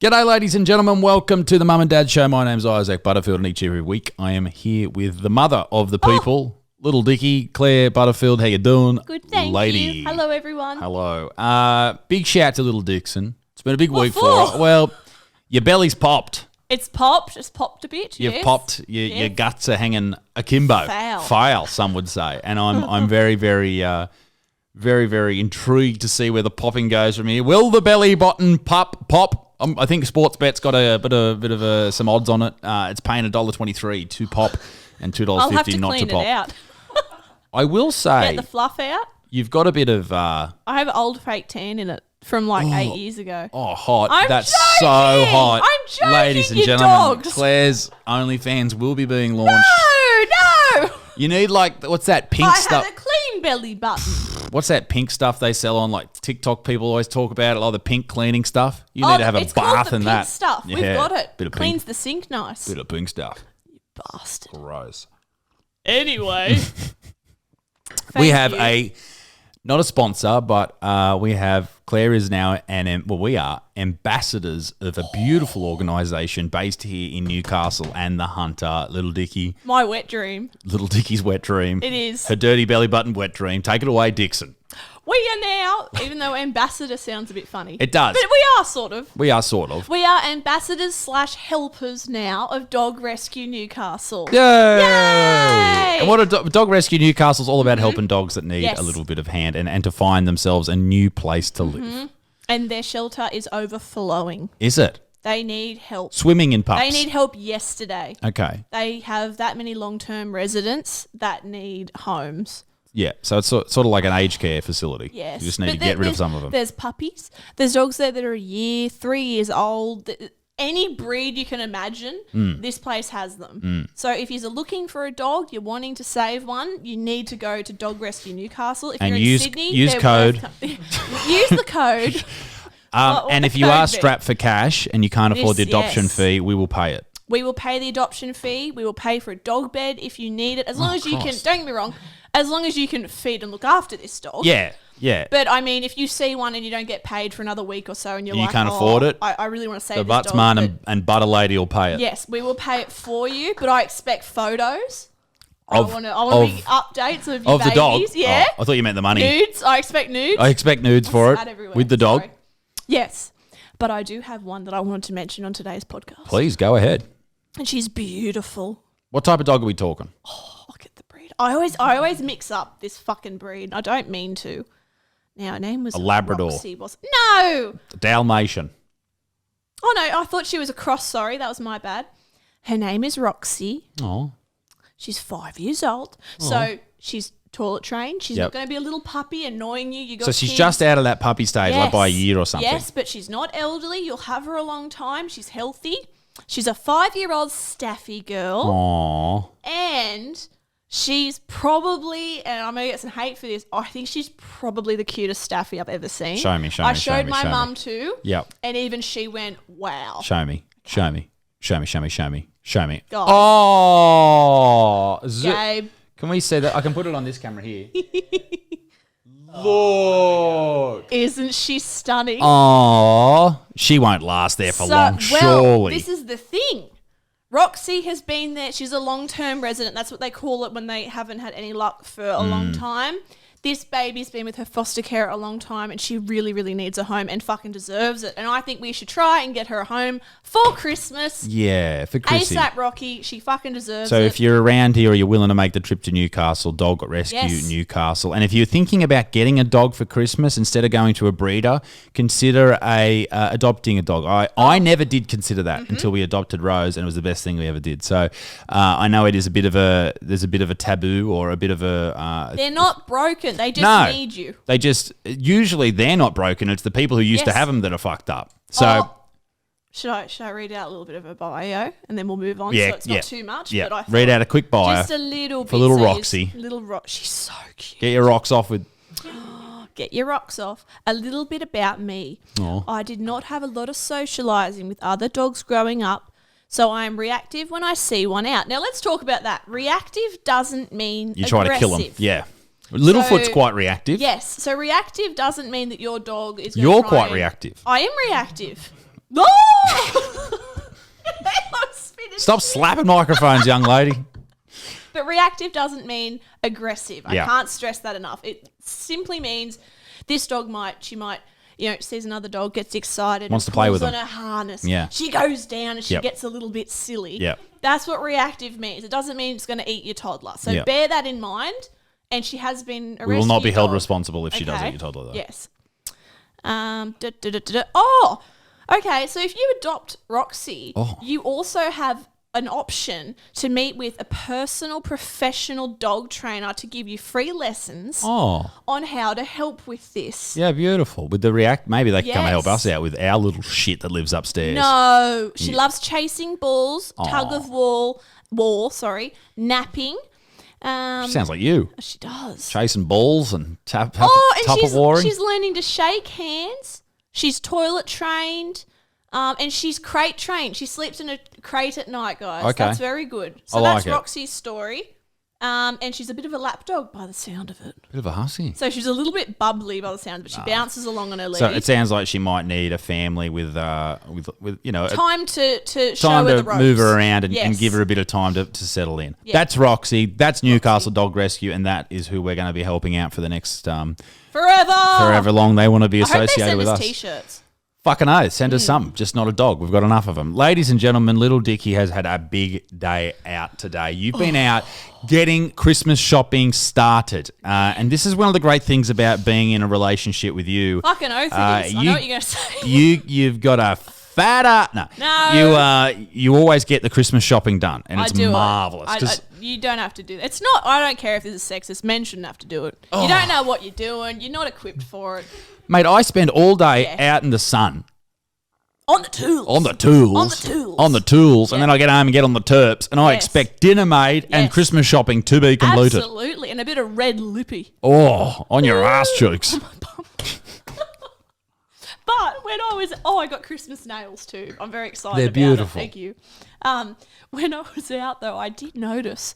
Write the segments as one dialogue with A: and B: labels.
A: G'day, ladies and gentlemen. Welcome to the Mum and Dad Show. My name's Isaac Butterfield, and each every week I am here with the mother of the people, little Dickie, Claire Butterfield. How you doing,
B: Good, thank
A: lady?
B: you. Hello, everyone.
A: Hello. Big shout to little Dixon. It's been a big week for
B: for?
A: her. Well, your belly's popped.
B: It's popped. It's popped a bit.
A: You've
B: yes.
A: popped. Your guts are hanging akimbo.
B: Foul.
A: Some would say. And I'm very, very intrigued to see where the popping goes from here. Will the belly button pop? I think Sportsbet's got a bit of some odds on it. It's paying $1.23 to pop and $2.50
B: I'll have to
A: not
B: clean
A: to pop.
B: it out.
A: I will say,
B: Get the fluff out.
A: you've got a bit of
B: I have old fake tan in it from 8 years ago.
A: hot.
B: I'm
A: That's
B: joking!
A: so hot.
B: I'm joking,
A: Ladies and
B: you
A: gentlemen,
B: dogs.
A: Claire's OnlyFans will be being launched.
B: No.
A: You need what's that pink
B: I
A: stuff?
B: have a clean belly button.
A: What's that pink stuff they sell on TikTok? People always talk about it, the pink cleaning stuff. You need to have a
B: it's called
A: bath
B: the
A: in
B: pink
A: that.
B: stuff. We've got it.
A: Bit of
B: Cleans
A: pink.
B: the sink nice.
A: Bit of pink stuff.
B: Bastard.
A: Gross.
B: Anyway.
A: We have not a sponsor, but we have Claire is now we are ambassadors of a beautiful organisation based here in Newcastle and the Hunter, Little Dickie.
B: My wet dream.
A: Little Dickie's wet dream.
B: It is.
A: Her dirty belly button wet dream. Take it away, Dixon.
B: We are now, even though ambassador sounds a bit funny.
A: It does.
B: But we are sort of.
A: We are sort of.
B: We are ambassadors / helpers now of Dog Rescue Newcastle.
A: Yay!
B: Yay!
A: And what a Dog Rescue Newcastle's all about helping dogs that need
B: Yes.
A: a little bit of hand and to find themselves a new place to live.
B: And their shelter is overflowing.
A: Is it?
B: They need help.
A: Swimming in pups.
B: They need help yesterday.
A: Okay.
B: They have that many long-term residents that need homes.
A: Yeah, so it's sort of like an aged care facility.
B: Yes.
A: You just need
B: But
A: to get rid of some of them.
B: There's puppies. There's dogs there that are a year, 3 years old. Any breed you can imagine, this place has them. So if you're looking for a dog, you're wanting to save one, you need to go to Dog Rescue Newcastle. If
A: And
B: you're in
A: use-
B: Sydney,
A: use
B: they're
A: code.
B: use the code. What
A: And
B: the
A: if you
B: code
A: are
B: be?
A: strapped for cash and you can't afford the
B: Yes,
A: adoption
B: yes.
A: fee, we will pay it.
B: We will pay the adoption fee. We will pay for a dog bed if you need it. As long as you can,
A: Christ.
B: don't get me wrong, as long as you can feed and look after this dog.
A: Yeah.
B: But I mean, if you see one and you don't get paid for another week or so and you're
A: You
B: like,
A: can't afford it?
B: I really want to save
A: The
B: this dog.
A: Buttsmarn
B: but
A: and Butter Lady will pay it.
B: yes, we will pay it for you, but I expect photos.
A: Of-
B: I want to
A: of-
B: be updates of your
A: Of the dog?
B: babies. Yeah.
A: Oh, I thought you meant the money.
B: Nudes. I expect nudes.
A: I expect nudes for
B: Sad
A: it
B: everywhere.
A: with the dog.
B: Sorry. Yes. But I do have one that I wanted to mention on today's podcast.
A: Please, go ahead.
B: And she's beautiful.
A: What type of dog are we talking?
B: Look at the breed. I always mix up this fucking breed. I don't mean to. Now, her name was
A: A Labrador.
B: Roxy, no!
A: Dalmatian.
B: Oh, no. I thought she was a cross. Sorry. That was my bad. Her name is Roxy.
A: Oh.
B: She's 5 years old. So she's toilet trained. She's
A: Yep.
B: not going to be a little puppy annoying you. You got
A: So she's
B: kids.
A: just out of that puppy stage, like by a year or something.
B: Yes, but she's not elderly. You'll have her a long time. She's healthy. She's a 5-year-old staffy girl.
A: Aww.
B: And she's probably, and I'm going to get some hate for this, I think she's probably the cutest staffy I've ever seen.
A: Show me, show
B: I
A: me, show
B: showed
A: me,
B: my
A: show me.
B: mum too.
A: Yep.
B: And even she went, wow.
A: Show me. Show me. Show me. Show me. Show me. Show me.
B: Guys.
A: Oh.
B: Gabe.
A: Can we say that? I can put it on this camera here. Look.
B: Isn't she stunning?
A: Oh. She won't last there for long, surely.
B: This is the thing. Roxy has been there. She's a long-term resident. That's what they call it when they haven't had any luck for a long time. This baby's been with her foster care a long time and she really, really needs a home and fucking deserves it. And I think we should try and get her a home for Christmas.
A: Yeah, for Chrissy.
B: ASAP Rocky. She fucking deserves
A: So
B: it.
A: if you're around here or you're willing to make the trip to Newcastle, Dog Rescue
B: Yes.
A: Newcastle. And if you're thinking about getting a dog for Christmas instead of going to a breeder, consider adopting a dog. I never did consider that until we adopted Rose, and it was the best thing we ever did. So I know it is there's a bit of a taboo or a bit of a
B: They're not broken. They just need you.
A: They usually they're not broken. It's the people who used to
B: Yes.
A: have them that are fucked up. So
B: Should I read out a little bit of a bio and then we'll move on?
A: Yeah,
B: So it's
A: yeah,
B: not too much.
A: yeah.
B: But I
A: Read
B: thought
A: out a quick bio
B: just a little bit
A: for little
B: so you-
A: Roxy.
B: She's so cute.
A: Get your rocks off with.
B: Get your rocks off. A little bit about me.
A: Oh.
B: I did not have a lot of socializing with other dogs growing up, so I am reactive when I see one out. Now let's talk about that. Reactive doesn't mean
A: You try to kill them.
B: aggressive.
A: Yeah. Littlefoot's
B: So-
A: quite reactive.
B: Yes. So reactive doesn't mean that your dog is.
A: You're
B: try
A: quite
B: and-
A: reactive.
B: I am reactive. No!
A: Stop slapping microphones, young lady.
B: But reactive doesn't mean aggressive. I
A: Yeah.
B: can't stress that enough. It simply means this dog she might, sees another dog, gets excited,
A: Wants
B: and
A: to play
B: pulls
A: with
B: on
A: them.
B: her harness.
A: Yeah.
B: She goes down and she
A: Yep.
B: gets a little bit silly.
A: Yep.
B: That's what reactive means. It doesn't mean it's going to eat your toddler. So
A: Yep.
B: bear that in mind. And she has been a
A: We will not be
B: rescue
A: held
B: dog.
A: responsible if she does
B: Okay.
A: eat your toddler, though.
B: Yes. Oh, okay. So if you adopt Roxy, you also have an option to meet with a personal professional dog trainer to give you free lessons on how to help with this.
A: Yeah, beautiful. With the maybe they can come and help
B: Yes.
A: us out with our little shit that lives upstairs.
B: No, she loves chasing bulls, tug of war, napping.
A: Sounds like you.
B: She does.
A: Chasing balls and
B: And
A: Tupperwaring.
B: she's learning to shake hands. She's toilet trained. And she's crate trained. She sleeps in a crate at night, guys.
A: Okay.
B: That's very good. So
A: I like
B: that's
A: it.
B: Roxy's story. And she's a bit of a lap dog by the sound of it.
A: Bit of a hussy.
B: So she's a little bit bubbly by the sound of it. She bounces along on her lead.
A: So it sounds like she might need a family with
B: time to show
A: time
B: her
A: to
B: the ropes.
A: move her around and
B: Yes.
A: give her a bit of time to settle in.
B: Yeah.
A: That's Roxy. That's Newcastle Dog Rescue, and that is who we're going to be helping out for the next
B: Forever
A: long they want to be
B: I hope they
A: associated
B: send
A: with
B: us
A: us.
B: T-shirts.
A: Fucking oath. Send us some. Just not a dog. We've got enough of them. Ladies and gentlemen, little Dickie has had a big day out today. You've been out getting Christmas shopping started. And this is one of the great things about being in a relationship with you.
B: Fucking oath it is. I know what you're going to say.
A: You've got a fatter...
B: No.
A: You always get the Christmas shopping done. And it's
B: I do
A: marvellous.
B: it.
A: 'cause
B: You don't have to do that. It's not. I don't care if this is sexist. Men shouldn't have to do it. You don't know what you're doing. You're not equipped for it.
A: mate, I spend all day
B: Yeah.
A: out in the sun.
B: On the tools.
A: On the tools. And then I get home and get on the terps, and I
B: Yes.
A: expect dinner made and
B: Yes.
A: Christmas shopping to be completed.
B: Absolutely. And a bit of red lippy.
A: Oh, on your ass cheeks.
B: But when I got Christmas nails too. I'm very excited
A: They're
B: about
A: beautiful.
B: it. Thank you. When I was out though, I did notice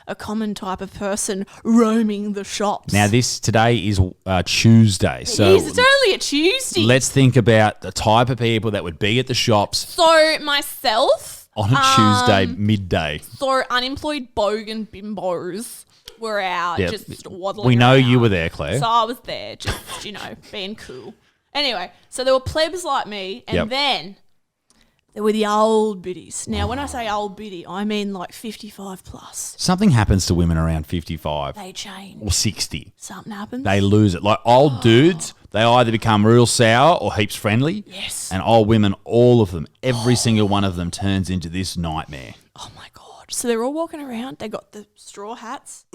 B: a common type of person roaming the shops.
A: Now, today is Tuesday, so
B: It's only a Tuesday.
A: let's think about the type of people that would be at the shops
B: So myself
A: on a Tuesday midday.
B: So unemployed bogan bimbos were out
A: Yeah.
B: just waddling
A: We know
B: around.
A: you were there, Claire.
B: So I was there just, being cool. Anyway, so there were plebs like me, and
A: Yep.
B: then there were the old biddies. Now, when I say old biddy, I mean like 55 plus.
A: Something happens to women around 55
B: They change.
A: or 60.
B: Something happens.
A: They lose it. Like old dudes, they either become real sour or heaps friendly.
B: Yes.
A: And old women, all of them, every single one of them turns into this nightmare.
B: Oh my God. So they're all walking around. They got the straw hats.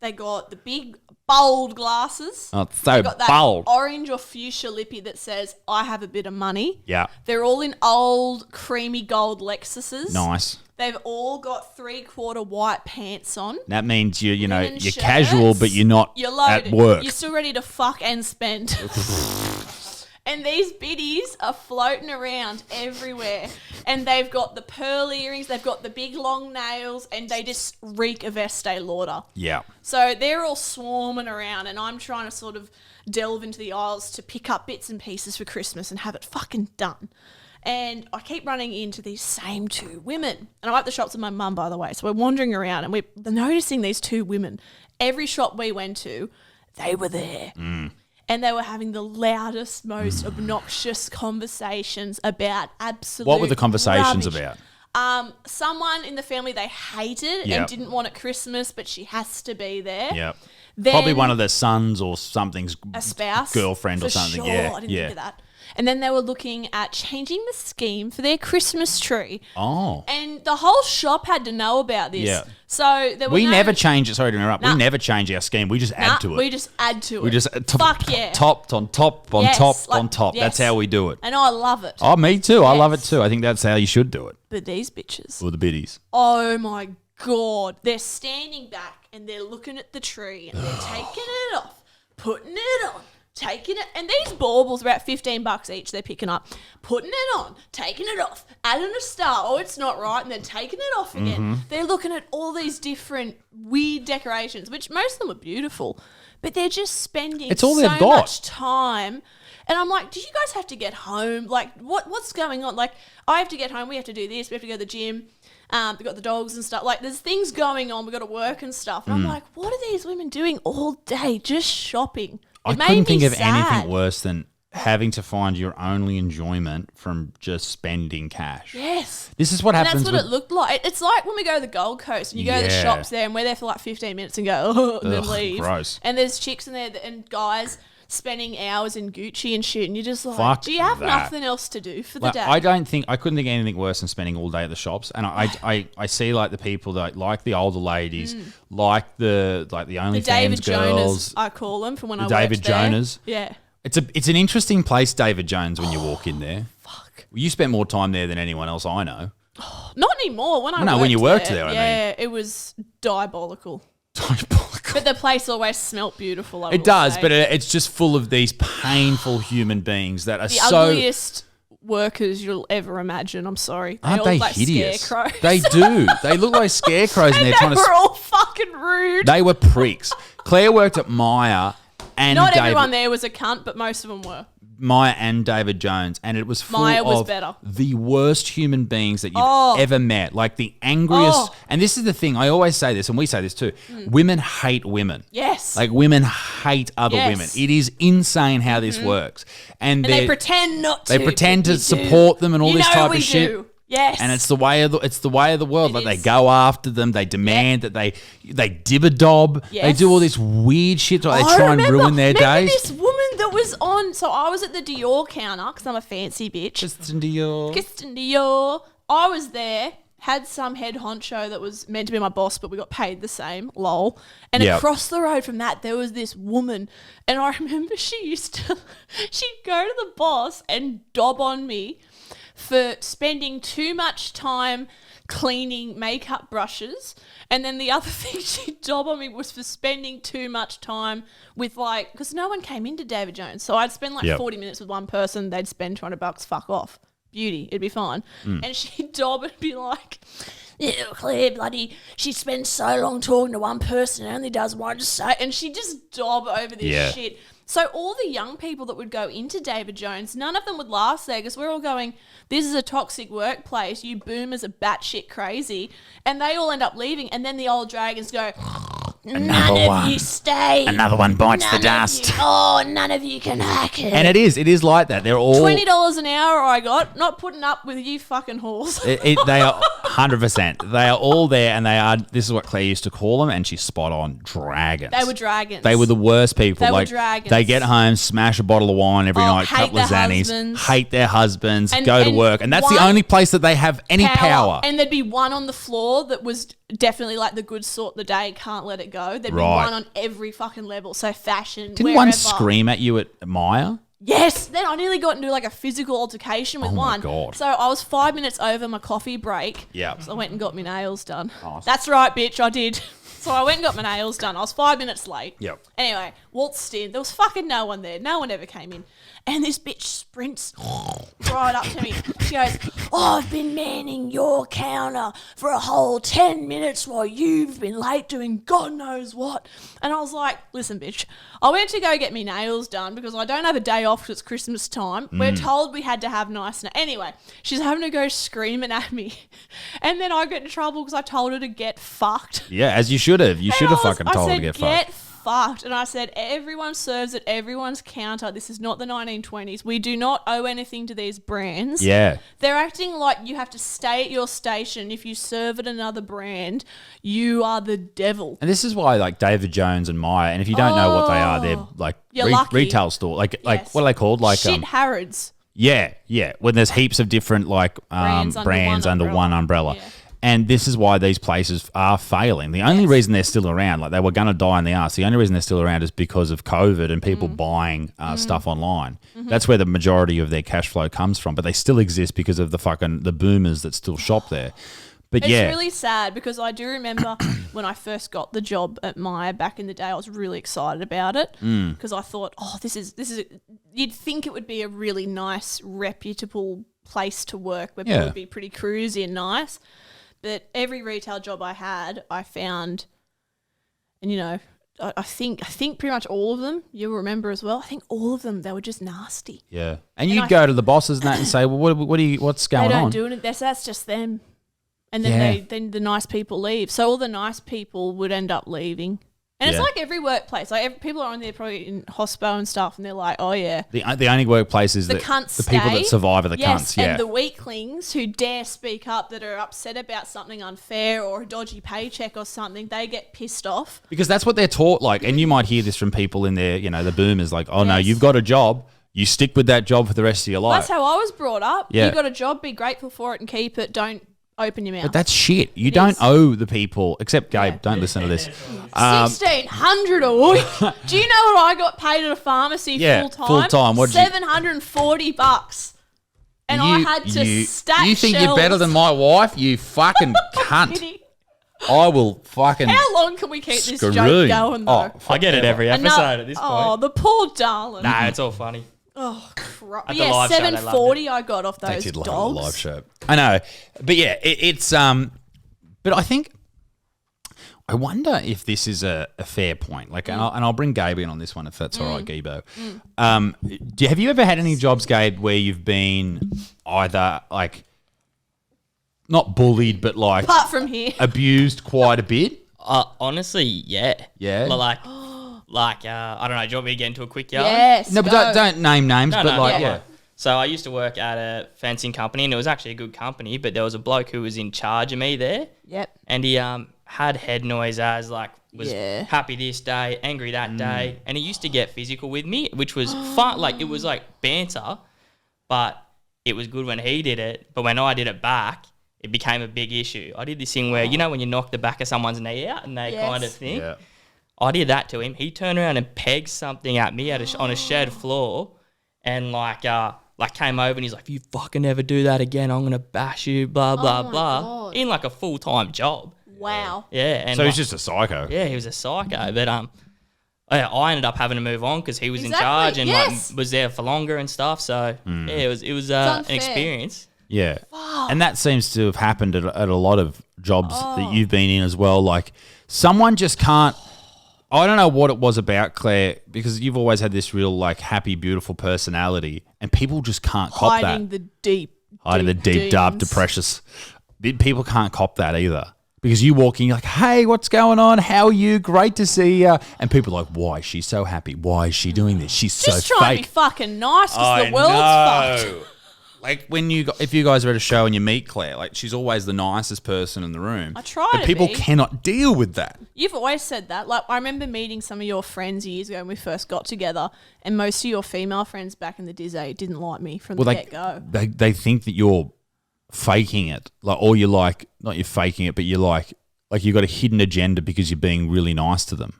B: They got the big, bold glasses.
A: Oh, it's so
B: They got that
A: bold.
B: orange or fuchsia lippy that says, I have a bit of money.
A: Yeah.
B: They're all in old, creamy gold Lexuses.
A: Nice.
B: They've all got 3/4 white pants on.
A: That means you're
B: Linen
A: you're
B: shirts.
A: casual, but you're not
B: You're loaded.
A: at work.
B: You're still ready to fuck and spend. And these biddies are floating around everywhere. And they've got the pearl earrings, they've got the big long nails, and they just reek of Estee Lauder.
A: Yeah.
B: So they're all swarming around, and I'm trying to sort of delve into the aisles to pick up bits and pieces for Christmas and have it fucking done. And I keep running into these same two women. And I'm at the shops with my mum, by the way. So we're wandering around and we're noticing these two women. Every shop we went to, they were there. And they were having the loudest, most obnoxious conversations about absolute
A: What were the conversations
B: rubbish.
A: about?
B: Someone in the family they hated
A: Yep.
B: and didn't want at Christmas, but she has to be there.
A: Yeah.
B: Then
A: Probably one of their sons or something's
B: a spouse,
A: girlfriend or
B: for
A: something.
B: Sure.
A: Yeah.
B: I didn't
A: Yeah.
B: think of that. And then they were looking at changing the scheme for their Christmas tree.
A: Oh.
B: And the whole shop had to know about this.
A: Yeah.
B: So there were
A: We
B: no,
A: never change it. Sorry to interrupt.
B: Nah.
A: We never change our scheme. We just add to it.
B: We just add to it.
A: We just
B: Fuck yeah.
A: topped on top on
B: Yes,
A: top
B: like-
A: on top. That's
B: yes.
A: how we do it.
B: And I love it.
A: Oh, me too. I love it
B: Yes.
A: too. I think that's how you should do it.
B: But these bitches.
A: Or the biddies.
B: Oh my God. They're standing back and they're looking at the tree and they're taking it off, putting it on, taking it. And these baubles are about $15 each they're picking up. Putting it on, taking it off, adding a star. Oh, it's not right. And then taking it off again.
A: Mm-hmm.
B: They're looking at all these different weird decorations, which most of them are beautiful. But they're just spending
A: It's all
B: so
A: they've got.
B: much time And I'm like, do you guys have to get home? Like, what's going on? Like, I have to get home. We have to do this. We have to go to the gym. We've got the dogs and stuff. Like, there's things going on. We've got to work and stuff. And I'm like, what are these women doing all day? Just shopping.
A: I couldn't think of anything worse than having to find your only enjoyment from just spending cash.
B: Yes.
A: This is what happens.
B: And that's what it looked like. It's like when we go to the Gold Coast and you go to the shops there and we're there for like 15 minutes and go, oh, and then leave.
A: Gross.
B: And there's chicks in there and guys spending hours in Gucci and shit, and you're just like,
A: Fuck
B: do you have
A: that.
B: nothing else to do for the day?
A: I couldn't think of anything worse than spending all day at the shops. And I see like the people that like the older ladies, like the OnlyFans
B: David
A: girls.
B: Jonas, I call them from when I worked
A: David
B: there.
A: Jonas.
B: Yeah.
A: It's an interesting place, David Jones, when you walk in there.
B: Fuck.
A: You spent more time there than anyone else I know.
B: Not anymore.
A: When you worked there, I mean.
B: Yeah, it was diabolical. But the place always smelt beautiful.
A: It does, but it's just full of these painful human beings that are
B: the ugliest workers you'll ever imagine. I'm sorry.
A: Aren't they hideous?
B: Scarecrows.
A: They do. They look like scarecrows, and they're trying to.
B: They were all fucking rude.
A: They were pricks. Claire worked at Maya, and
B: not everyone there was a cunt, but most of them were.
A: Maya and David Jones, and it was full
B: Maya was
A: of
B: better.
A: The worst human beings that you've ever met. Like the angriest. And this is the thing. I always say this, and we say this too. Women hate women.
B: Yes.
A: Like women hate other women. It is insane how this works. And
B: they pretend not to.
A: They pretend to support them and all this type of shit.
B: Do. Yes.
A: And it's the way of the world. Like they go after them, they demand that they dibber-dob.
B: Yes.
A: They do all this weird shit. Like they try and ruin their days.
B: This woman that was on. So I was at the Dior counter because I'm a fancy bitch.
A: Christian Dior.
B: I was there. Had some head honcho that was meant to be my boss, but we got paid the same. Lol. And across the road from that, there was this woman, and I remember she'd go to the boss and dob on me for spending too much time cleaning makeup brushes. And then the other thing she'd dob on me was for spending too much time with because no one came into David Jones. So I'd spend 40 minutes with one person, they'd spend $200, fuck off. Beauty, it'd be fine. And she'd dob and be like, yeah, Claire, bloody, she spends so long talking to one person and only does one say, and she'd just dob over this shit. So all the young people that would go into David Jones, none of them would last there because we're all going, this is a toxic workplace. You boomers are batshit crazy. And they all end up leaving. And then the old dragons go, none of you stay.
A: Another one bites the dust.
B: None of you can hack it.
A: And it is like that. They're all
B: $20 an hour I got, not putting up with you fucking whores.
A: They are 100%. They are all there, and this is what Claire used to call them, and she's spot on, dragons.
B: They were dragons.
A: They were the worst people.
B: They were dragons.
A: They get home, smash a bottle of wine every night, couple of Xannies, hate their husbands, go to work. And that's the only place that they have any power.
B: And there'd be one on the floor that was definitely like the good sort the day, can't let it go. There'd be one on every fucking level. So fashion,
A: Didn't one scream at you at Maya?
B: Yes. Then I nearly got into like a physical altercation with one.
A: Oh my God.
B: So I was 5 minutes over my coffee break.
A: Yeah.
B: So I went and got my nails done.
A: Nice.
B: That's right, bitch. I did. So I went and got my nails done. I was 5 minutes late.
A: Yep.
B: Anyway, waltzed in. There was fucking no one there. No one ever came in. And this bitch sprints right up to me. She goes, I've been manning your counter for a whole 10 minutes while you've been late doing God knows what. And I was like, listen, bitch, I went to go get me nails done because I don't have a day off because it's Christmas time. We're told we had to have nice nails. Anyway, she's having to go screaming at me. And then I get in trouble because I told her to get fucked.
A: Yeah, as you should have. You should have fucking told her to get fucked.
B: Fucked. And I said, everyone serves at everyone's counter. This is not the 1920s. We do not owe anything to these brands.
A: Yeah.
B: They're acting like you have to stay at your station. If you serve at another brand, you are the devil.
A: And this is why like David Jones and Maya, and if you don't know what they are, they're like retail store. Like what are they called? Like
B: Shit Harrods.
A: Yeah. When there's heaps of different like brands under one umbrella. Yeah. And this is why these places are failing. The only reason they're still around, like they were going to die in the arse, the only reason they're still around is because of COVID and people buying stuff online. That's where the majority of their cash flow comes from. But they still exist because of the boomers that still shop there. But
B: it's really sad because I do remember when I first got the job at Maya back in the day, I was really excited about it because I thought, this is you'd think it would be a really nice, reputable place to work where people would be pretty cruisy and nice. But every retail job I had, I found, and I think pretty much all of them, you'll remember as well, I think all of them, they were just nasty.
A: Yeah. And you'd go to the bosses and that and say, well, what's going on?
B: They don't do it. That's just them. And then then the nice people leave. So all the nice people would end up leaving. And it's like every workplace. Like people are on there probably in hospo and stuff, and they're like, oh, yeah.
A: The only workplace is
B: the cunts
A: the people that survive are the cunts. Yeah.
B: And the weaklings who dare speak up, that are upset about something unfair or a dodgy paycheck or something, they get pissed off.
A: Because that's what they're taught. Like, and you might hear this from people in there, the boomers, like, oh, no, you've got a job. You stick with that job for the rest of your life.
B: That's how I was brought up.
A: Yeah.
B: You got a job, be grateful for it and keep it. Don't open your mouth.
A: But that's shit. You don't owe the people, except Gabe, don't listen to this.
B: $1,600 a week. Do you know what I got paid at a pharmacy full time?
A: Full time.
B: $740. And I had to stack
A: You think
B: shelves.
A: you're better than my wife? You fucking cunt. I will fucking.
B: How long can we keep this joke going, though?
C: I get it every episode at this point.
B: Oh, the poor darling.
C: Nah, it's all funny.
B: Oh, crap.
C: At the live show, they
B: $740 I got off those
A: They did love
B: dogs.
A: the live show. I know. But yeah, it's but I think I wonder if this is a fair point. Like, and I'll bring Gabe in on this one if that's all right, Gabo. Have you ever had any jobs, Gabe, where you've been either like not bullied, but like
B: Apart from here.
A: abused quite a bit?
C: Honestly, yeah.
A: Yeah?
C: Like, I don't know, do you want me to get into a quick yard?
B: Yes.
A: No, but don't name names, but like,
C: yeah. So I used to work at a fencing company, and it was actually a good company, but there was a bloke who was in charge of me there.
B: Yep.
C: And he had head noise as like was happy this day, angry that day, and he used to get physical with me, which was fun. Like it was like banter, but it was good when he did it. But when I did it back, it became a big issue. I did this thing where when you knock the back of someone's knee out and they kind of think. Yeah. I did that to him. He turned around and pegged something at me on a shed floor, and like came over and he's like, "If you fucking ever do that again, I'm gonna bash you." Blah blah blah. God. In like a full-time job.
B: Wow.
C: Yeah. And
A: so he's just a psycho.
C: Yeah, he was a psycho. But I ended up having to move on because he was in charge and like was there for longer and stuff. So yeah, it was an experience.
A: Yeah. Wow. And that seems to have happened at a lot of jobs that you've been in as well. Like someone just can't. I don't know what it was about, Claire, because you've always had this real, like, happy, beautiful personality, and people just can't cop that.
B: Hiding the deep,
A: dark, depressious. People can't cop that either. Because you walk in, you're like, hey, what's going on? How are you? Great to see you. And people are like, why is she so happy? Why is she doing this? She's so fake.
B: Just trying to be fucking nice because the world's fucked.
A: Like if you guys are at a show and you meet Claire, like she's always the nicest person in the room.
B: I try
A: but
B: to
A: people
B: be.
A: cannot deal with that.
B: You've always said that. Like I remember meeting some of your friends years ago when we first got together, and most of your female friends back in the Dizzy didn't like me from the get-go.
A: They think that you're faking it, like, or you're like not you're faking it, but you're like you've got a hidden agenda because you're being really nice to them.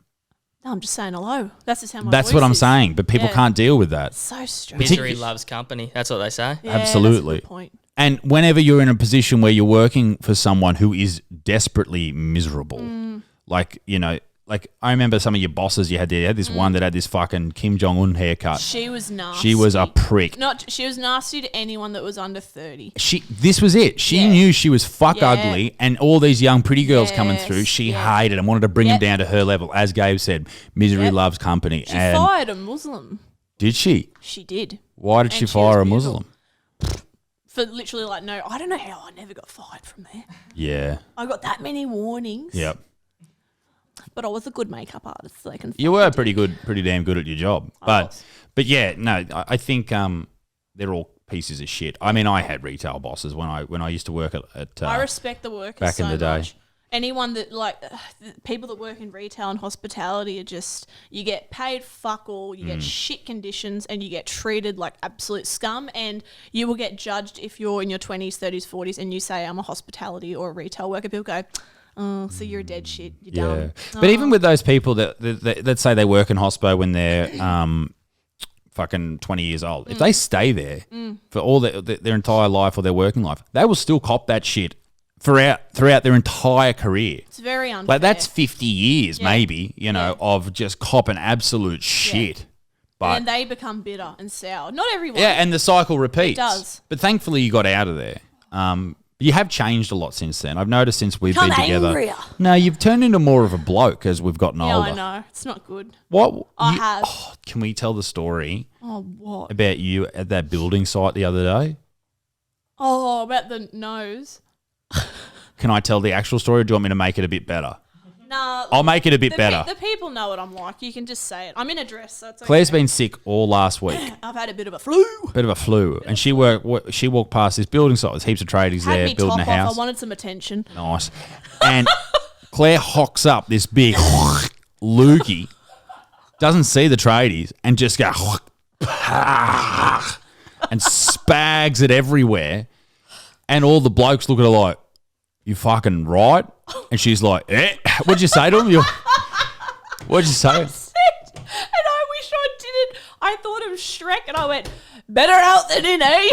B: No, I'm just saying hello. That's just how my
A: That's
B: voice
A: what I'm
B: is.
A: saying, but people can't deal with that.
B: So strange.
C: Misery loves company. That's what they say.
B: Yeah,
A: absolutely.
B: That's a good point.
A: And whenever you're in a position where you're working for someone who is desperately miserable, like I remember some of your bosses you had there. You had this one that had this fucking Kim Jong-un haircut.
B: She was nasty.
A: She was a prick.
B: She was nasty to anyone that was under 30.
A: This was it. She knew she was ugly, and all these young pretty girls coming through, she hated and wanted to bring them down to her level. As Gabe said, misery loves company.
B: She fired a Muslim.
A: Did she?
B: She did.
A: Why did she fire a Muslim?
B: For literally I don't know how I never got fired from there.
A: Yeah.
B: I got that many warnings.
A: Yep.
B: But I was a good makeup artist, so they can.
A: You were pretty damn good at your job. But yeah, no, I think they're all pieces of shit. I mean, I had retail bosses when I used to work at
B: I respect the workers
A: back
B: so
A: in the day.
B: much. Anyone that people that work in retail and hospitality are just, you get paid fuck all, you get shit conditions, and you get treated like absolute scum, and you will get judged if you're in your 20s, 30s, 40s and you say I'm a hospitality or a retail worker. People go, oh, so you're a dead shit. You're dumb.
A: But even with those people that say they work in hospo when they're fucking 20 years old, if they stay there for all their entire life or their working life, they will still cop that shit throughout their entire career.
B: It's very unfair.
A: Like that's 50 years maybe, of just copping absolute shit.
B: Yeah.
A: But
B: and then they become bitter and sour. Not everyone.
A: Yeah, and the cycle repeats.
B: It does.
A: But thankfully you got out of there. You have changed a lot since then. I've noticed since we've been together.
B: Angrier.
A: No, you've turned into more of a bloke as we've gotten
B: Yeah,
A: older.
B: I know. It's not good.
A: What?
B: I have.
A: Oh, can we tell the story
B: Oh, what?
A: about you at that building site the other day?
B: Oh, about the nose.
A: Can I tell the actual story, or do you want me to make it a bit better?
B: Nah.
A: I'll make it a bit better.
B: The people know what I'm like. You can just say it. I'm in a dress, so it's okay.
A: Claire's been sick all last week.
B: I've had a bit of a flu.
A: And she walked past this building site. There's heaps of tradies
B: Had
A: there
B: me
A: building
B: top
A: a
B: off.
A: house.
B: I wanted some attention.
A: Nice. And Claire hocks up this big loogie, doesn't see the tradies, and just go and spags it everywhere. And all the blokes look at her like, "You fucking right?" And she's like, "Eh." What'd you say to him? What'd you say?
B: And I wish I didn't. I thought of Shrek and I went, better out than in, eh?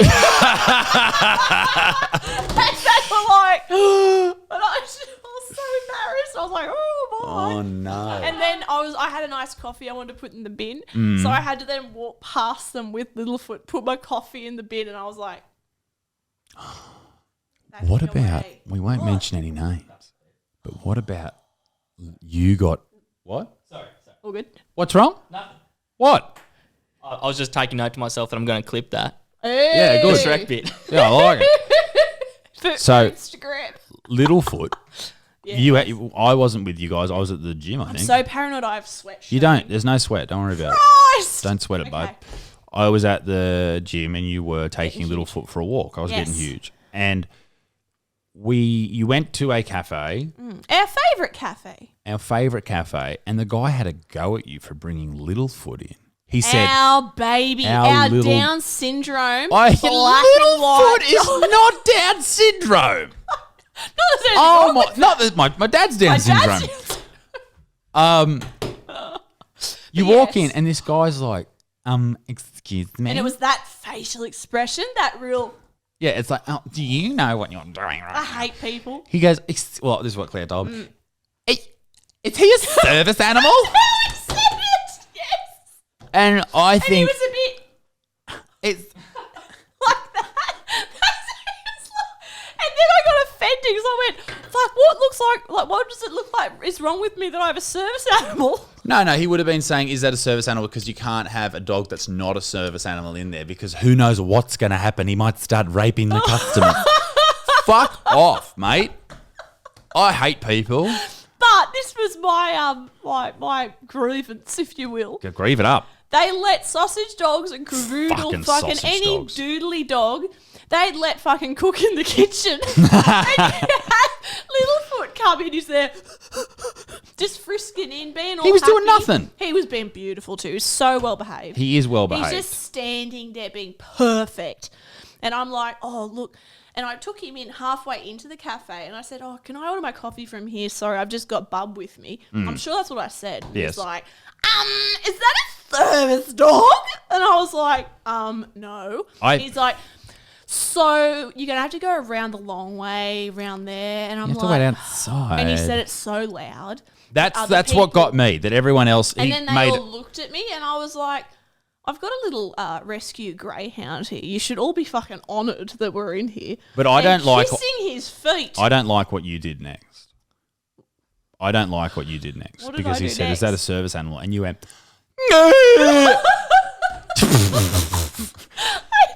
B: And they were like, and I was so embarrassed. I was like, oh, boy.
A: Oh, no.
B: And then I had a nice coffee I wanted to put in the bin. So I had to then walk past them with Littlefoot, put my coffee in the bin, and I was like,
A: What about, we won't mention any names, but what about you got, what?
C: Sorry.
B: All good.
A: What's wrong?
C: Nothing.
A: What?
C: I was just taking note to myself that I'm going to clip that.
A: Yeah, good.
C: The Shrek bit.
A: Yeah, I like it.
B: For
A: So-
B: Instagram.
A: Littlefoot,
B: Yeah.
A: I wasn't with you guys. I was at the gym, I think.
B: So paranoid I have sweat.
A: You don't. There's no sweat. Don't worry about it.
B: Christ!
A: Don't sweat it, babe.
B: Okay.
A: I was at the gym and you were taking
B: Getting
A: Littlefoot for a walk. I was
B: Yes.
A: getting huge. And you went to a cafe,
B: Our favourite cafe.
A: our favourite cafe, and the guy had a go at you for bringing Littlefoot in. He said,
B: Our baby,
A: our
B: our
A: little-
B: Down syndrome.
A: "I
B: black and white.
A: Littlefoot is not Down syndrome."
B: No, there's anything
A: Oh
B: wrong
A: my!
B: with
A: Not that my dad's Down
B: my
A: syndrome.
B: dad's-
A: You
B: But
A: walk
B: yes.
A: in and this guy's like, excuse me.
B: And it was that facial expression, that real,
A: yeah, it's like, oh, do you know what you're doing right
B: I
A: now?
B: hate people.
A: He goes, well, this is what Claire told me. Is he a service animal?
B: How he said it, yes.
A: And I
B: And he
A: think
B: was a bit
A: it's
B: like that. And then I got offended because I went, fuck, what does it look like is wrong with me that I have a service animal?
A: no. He would have been saying, is that a service animal? Because you can't have a dog that's not a service animal in there because who knows what's going to happen. He might start raping the customers. Fuck off, mate. I hate people.
B: But this was my grievance, if you will.
A: Go grieve it up.
B: They let sausage dogs and cavoodle,
A: Fucking
B: fucking
A: sausage
B: any
A: dogs.
B: doodly dog, they'd let fucking cook in the kitchen. And you had Littlefoot come in, he's there, just frisking in, being all
A: He was doing
B: happy.
A: nothing.
B: He was being beautiful too, so well behaved.
A: He is well
B: He's
A: behaved.
B: just standing there being perfect. And I'm like, oh, look. And I took him in halfway into the cafe and I said, oh, can I order my coffee from here? Sorry, I've just got Bub with me. I'm sure that's what I said. He
A: Yes.
B: was like, is that a service dog? And I was like, no. He's like, so you're going to have to go around the long way around there. And I'm
A: You have
B: like,
A: to wait outside.
B: and he said it so loud.
A: That's
B: other
A: what
B: people-
A: got me. That everyone else
B: And
A: he
B: then they
A: made.
B: all looked at me and I was like, I've got a little rescue greyhound here. You should all be fucking honoured that we're in here.
A: But I
B: And
A: don't like.
B: kissing his feet.
A: I don't like what you did next. I don't like what you did next
B: What did
A: because
B: I
A: he
B: do
A: said, "Is that a
B: next?
A: service animal?" And you went,
B: I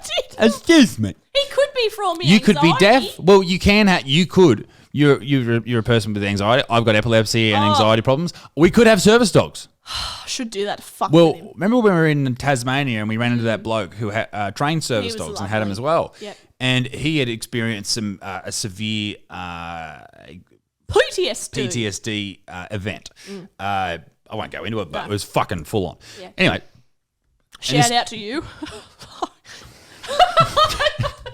B: did.
A: "Excuse me."
B: He could be from me.
A: You could be deaf. Well, you can have. You could. You're a person with anxiety. I've got epilepsy and anxiety problems. We could have service dogs.
B: I should do that. Fuck
A: Well,
B: with him.
A: remember when we were in Tasmania and we ran into that bloke who had trained service
B: was
A: dogs and had them
B: lovely.
A: as well.
B: Yep.
A: And he had experienced some a severe
B: PTSD.
A: PTSD event. I won't go into it, but
B: No.
A: it was fucking full on.
B: Yeah.
A: Anyway,
B: Shout out to you.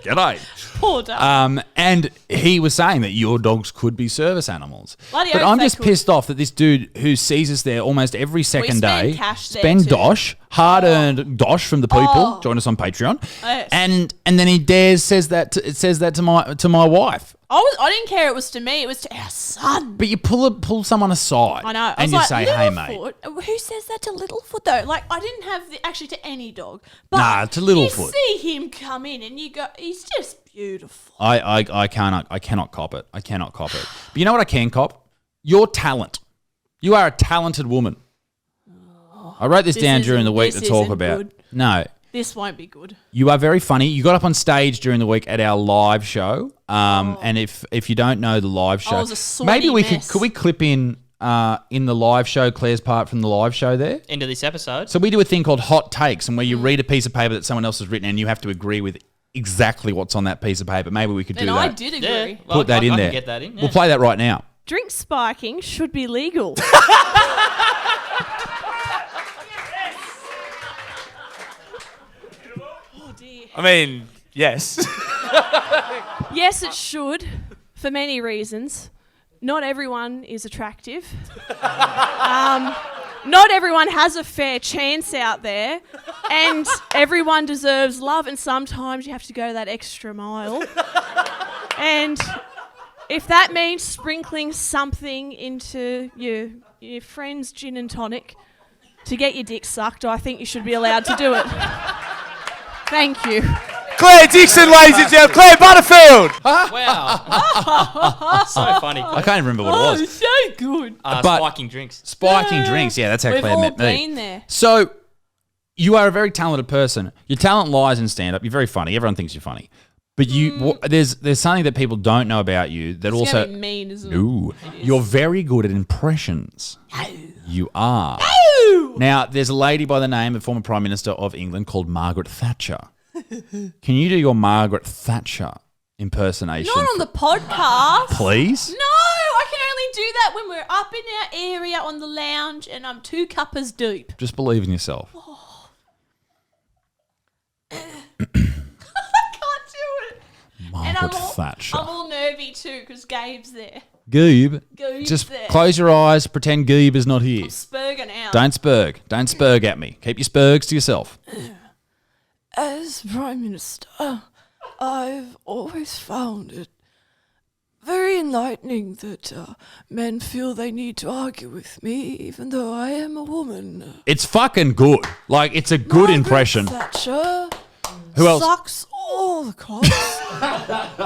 A: g'day.
B: Poor dog.
A: And he was saying that your dogs could be service animals.
B: Bloody
A: But
B: oath
A: I'm
B: they
A: just
B: could.
A: pissed off that this dude who sees us there almost every second
B: spend
A: day,
B: cash there
A: spend
B: too.
A: dosh, hard-earned dosh from the people. Join us on Patreon.
B: Yes.
A: And then he says that to my wife.
B: I didn't care it was to me, it was to our son.
A: But you pull someone aside.
B: I know.
A: And you say, hey, mate.
B: Littlefoot? Who says that to Littlefoot, though? Like, I didn't have actually to any dog. But
A: Nah, to Littlefoot.
B: You see him come in and you go, he's just beautiful.
A: I cannot cop it. I cannot cop it. But you know what I can cop? Your talent. You are a talented woman. I wrote this down during the week to talk about.
B: Good.
A: No.
B: This won't be good.
A: You are very funny. You got up on stage during the week at our live show. And if you don't know the live show,
B: I was a sweaty
A: maybe we
B: mess.
A: could we clip in the live show, Claire's part from the live show there?
C: Into this episode.
A: So we do a thing called hot takes, and where you read a piece of paper that someone else has written, and you have to agree with exactly what's on that piece of paper. Maybe we could do
B: And
A: that.
B: I did agree.
C: Yeah.
A: Put that in
C: I
A: there.
C: Can get that in. Yeah.
A: We'll play that right now.
B: Drink spiking should be legal. Oh dear.
D: I mean, yes.
B: Yes, it should, for many reasons. Not everyone is attractive. Not everyone has a fair chance out there, and everyone deserves love, and sometimes you have to go that extra mile. And if that means sprinkling something into your friend's gin and tonic to get your dick sucked, I think you should be allowed to do it. Thank you.
D: Claire Dixon, ladies and gentlemen. Claire Butterfield.
C: Wow. So funny.
A: I can't even remember what it was.
B: so good.
A: But-
C: Spiking drinks.
A: Spiking drinks. Yeah, that's how
B: We've
A: Claire
B: all
A: met me.
B: been there.
A: So you are a very talented person. Your talent lies in stand-up. You're very funny. Everyone thinks you're funny. But there's something that people don't know about you that
B: It's
A: also...
B: gonna be mean, isn't it?
A: Ooh, you're very good at impressions. You are. Now, there's a lady by the name of former Prime Minister of England called Margaret Thatcher. Can you do your Margaret Thatcher impersonation?
B: Not on the podcast.
A: Please?
B: No, I can only do that when we're up in our area on the lounge and I'm 2 cuppers deep.
A: Just believe in yourself.
B: I can't do it.
A: Margaret Thatcher.
B: I'm all nervy too because Gabe's there.
A: Goob.
B: Gabe's
A: Just
B: there.
A: close your eyes, pretend Goob is not here.
B: I'm spurging out.
A: Don't spurg. Don't spurg at me. Keep your spurgs to yourself.
E: As Prime Minister, I've always found it very enlightening that men feel they need to argue with me, even though I am a woman.
A: It's fucking good. Like, it's a good impression.
E: Thatcher
A: Who else?
E: sucks all the cocks.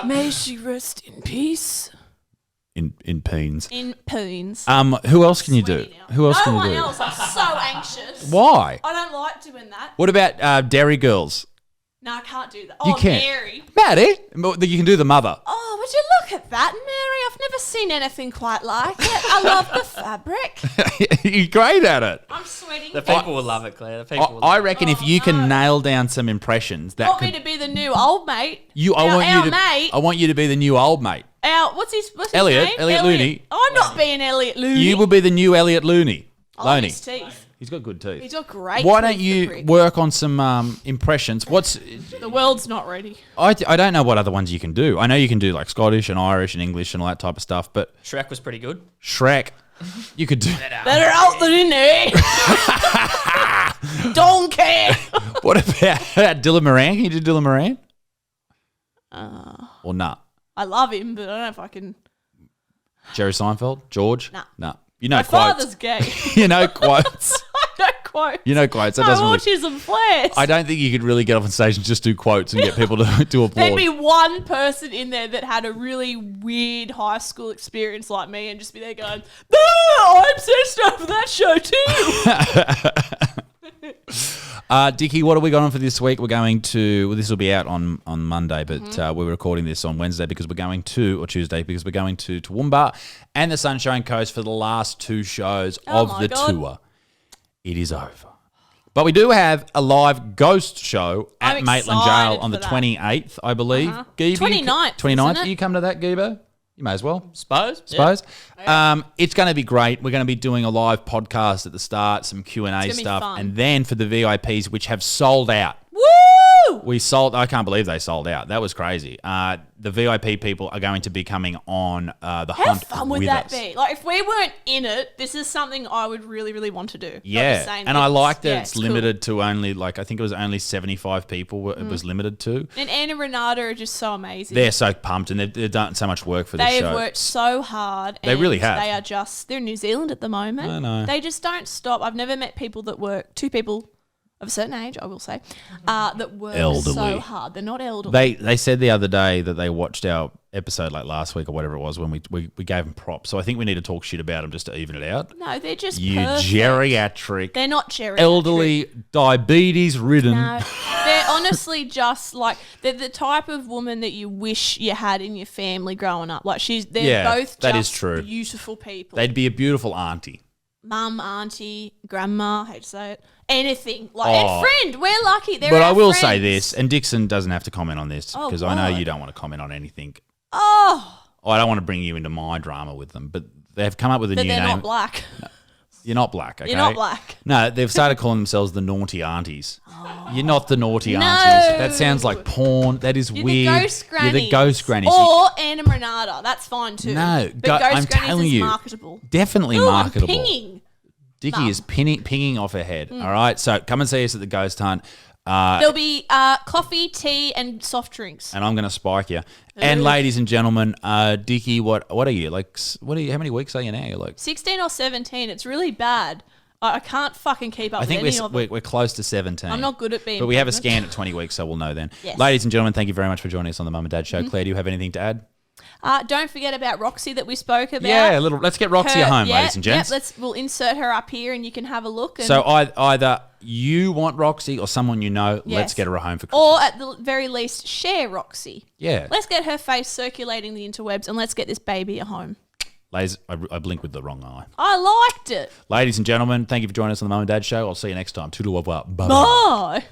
E: May she rest in peace.
A: In peens.
B: In poons.
A: Who else can you do?
B: Sweaty now.
A: Who else can
B: No
A: you
B: one
A: do?
B: else. I'm so anxious.
A: Why?
B: I don't like doing that.
A: What about Dairy Girls?
B: No, I can't do that.
A: You
B: Oh,
A: can't.
B: Mary.
A: Maddie? You can do the mother.
B: Oh, would you look at that, Mary? I've never seen anything quite like it. I love the fabric.
A: You're great at it.
B: I'm sweating.
C: The people will love it, Claire. The people will
A: I
C: love
A: reckon if you can nail down some impressions, that
B: Want me
A: could
B: to be the new old mate?
A: I want you to be the new old mate.
B: What's his
A: Elliot,
B: name?
A: Elliot Looney.
B: I'm not being Elliot Looney.
A: You will be the new Elliot Looney.
B: I love
A: Looney.
B: his teeth.
A: He's got good teeth.
B: He's got great
A: Why
B: teeth,
A: don't
B: the
A: you
B: prick.
A: work on some impressions?
B: The world's not ready.
A: I don't know what other ones you can do. I know you can do like Scottish and Irish and English and all that type of stuff, but
C: it. Shrek was pretty good.
A: Shrek, you could do.
B: Better out than in there. Don't care.
A: What about Dylan Moran? Can you do Dylan Moran? Or nah?
B: I love him, but I don't know if I can.
A: Jerry Seinfeld? George?
B: Nah.
A: You know
B: My
A: quotes.
B: father's gay.
A: You know quotes.
B: I don't quote.
A: You know quotes. That
B: No
A: doesn't really,
B: autism flares.
A: I don't think you could really get off on stage and just do quotes and get people to applaud.
B: There'd be one person in there that had a really weird high school experience like me and just be there going, I obsessed over that show too.
A: Dickie, what have we got on for this week? We're going to, well, this will be out on Monday, but we're recording this on Wednesday because we're going to, or Tuesday, because we're going to Toowoomba and the Sunshine Coast for the last 2 shows of
B: my
A: the
B: God.
A: tour. It is over. But we do have a live ghost show at
B: I'm
A: Maitland
B: excited
A: Jail on the
B: for that.
A: 28th, I believe. Geeby,
B: 29th,
A: 29th.
B: isn't it?
A: You come to that, Geebo? You may as well.
C: Suppose?
A: Suppose. It's going to be great. We're going to be doing a live podcast at the start, some Q&A
B: be
A: stuff,
B: fun.
A: and then for the VIPs, which have sold out.
B: Woo! Woo!
A: We sold. I can't believe they sold out. That was crazy. The VIP people are going to be coming on the
B: How
A: hunt
B: fun would
A: with
B: that
A: us.
B: be? Like, if we weren't in it, this is something I would really, really want to do. Not just
A: Yeah,
B: saying
A: and I
B: this.
A: like that
B: Yeah,
A: it's
B: cool.
A: limited to only I think it was only 75 people. It was limited to.
B: And Anne and Renata are just so amazing.
A: They're so pumped and they've done so much work for this
B: They
A: show.
B: have worked so hard.
A: They really have.
B: They are they're in New Zealand at the moment.
A: I know.
B: They just don't stop. I've never met people that work, two people of a certain age, I will say, that work
A: Elderly.
B: so hard. They're not elderly.
A: They said the other day that they watched our episode like last week or whatever it was when we gave them props. So I think we need to talk shit about them just to even it out.
B: No, they're just
A: You
B: perfect.
A: geriatric,
B: They're not geriatric.
A: elderly, diabetes ridden.
B: No, they're honestly just like they're the type of woman that you wish you had in your family growing up. Like they're
A: Yeah,
B: both
A: that
B: just
A: is true.
B: beautiful people.
A: They'd be a beautiful auntie.
B: Mum, auntie, grandma, I hate to say it, anything like
A: Oh.
B: and friend. We're lucky. They're
A: But I
B: our
A: will say
B: friends.
A: this, and Dixon doesn't have to comment on this
B: Oh,
A: because I know
B: God.
A: you don't want to comment on anything.
B: Oh,
A: I don't want to bring you into my drama with them, but they've come up with a
B: but
A: new
B: they're
A: name.
B: not black.
A: You're not black, okay?
B: You're not black.
A: No, they've started calling themselves the naughty aunties. You're not the naughty
B: No.
A: aunties. That sounds like porn. That is
B: You're
A: weird.
B: the ghost grannies.
A: You're the ghost grannies.
B: Or Anne and Renata. That's fine too.
A: No,
B: but
A: go-
B: ghost
A: I'm
B: grannies
A: telling
B: is
A: you.
B: marketable.
A: Definitely
B: Ooh,
A: marketable.
B: I'm pinging.
A: Dicky
B: Mum.
A: is pinging off her head. All right, so come and see us at the ghost hunt.
B: There'll be coffee, tea, and soft drinks.
A: And I'm going to spike you. And ladies and gentlemen, Dicky, what are you like? How many weeks are you now? You're like,
B: 16 or 17. It's really bad. I can't fucking keep up
A: I think
B: with any of them.
A: we're close to 17.
B: I'm not good at being
A: But we have a
B: pregnant.
A: scan at 20 weeks, so we'll know then.
B: Yes.
A: Ladies and gentlemen, thank you very much for joining us on the Mum and Dad Show.
B: Mm-hmm.
A: Claire, do you have anything to add?
B: Don't forget about Roxy that we spoke about.
A: Yeah, let's get Roxy
B: Her-
A: home,
B: yeah,
A: ladies and gents.
B: Yep, we'll insert her up here and you can have a look. And,
A: So either you want Roxy or someone you know, let's
B: Yes.
A: get her home for Christmas.
B: or at the very least, share Roxy.
A: Yeah.
B: Let's get her face circulating the interwebs and let's get this baby at home.
A: Ladies, I blinked with the wrong eye.
B: I liked it.
A: Ladies and gentlemen, thank you for joining us on the Mum and Dad Show. I'll see you next time. Toodle-wah-wah. Bye-bye.
B: Bye.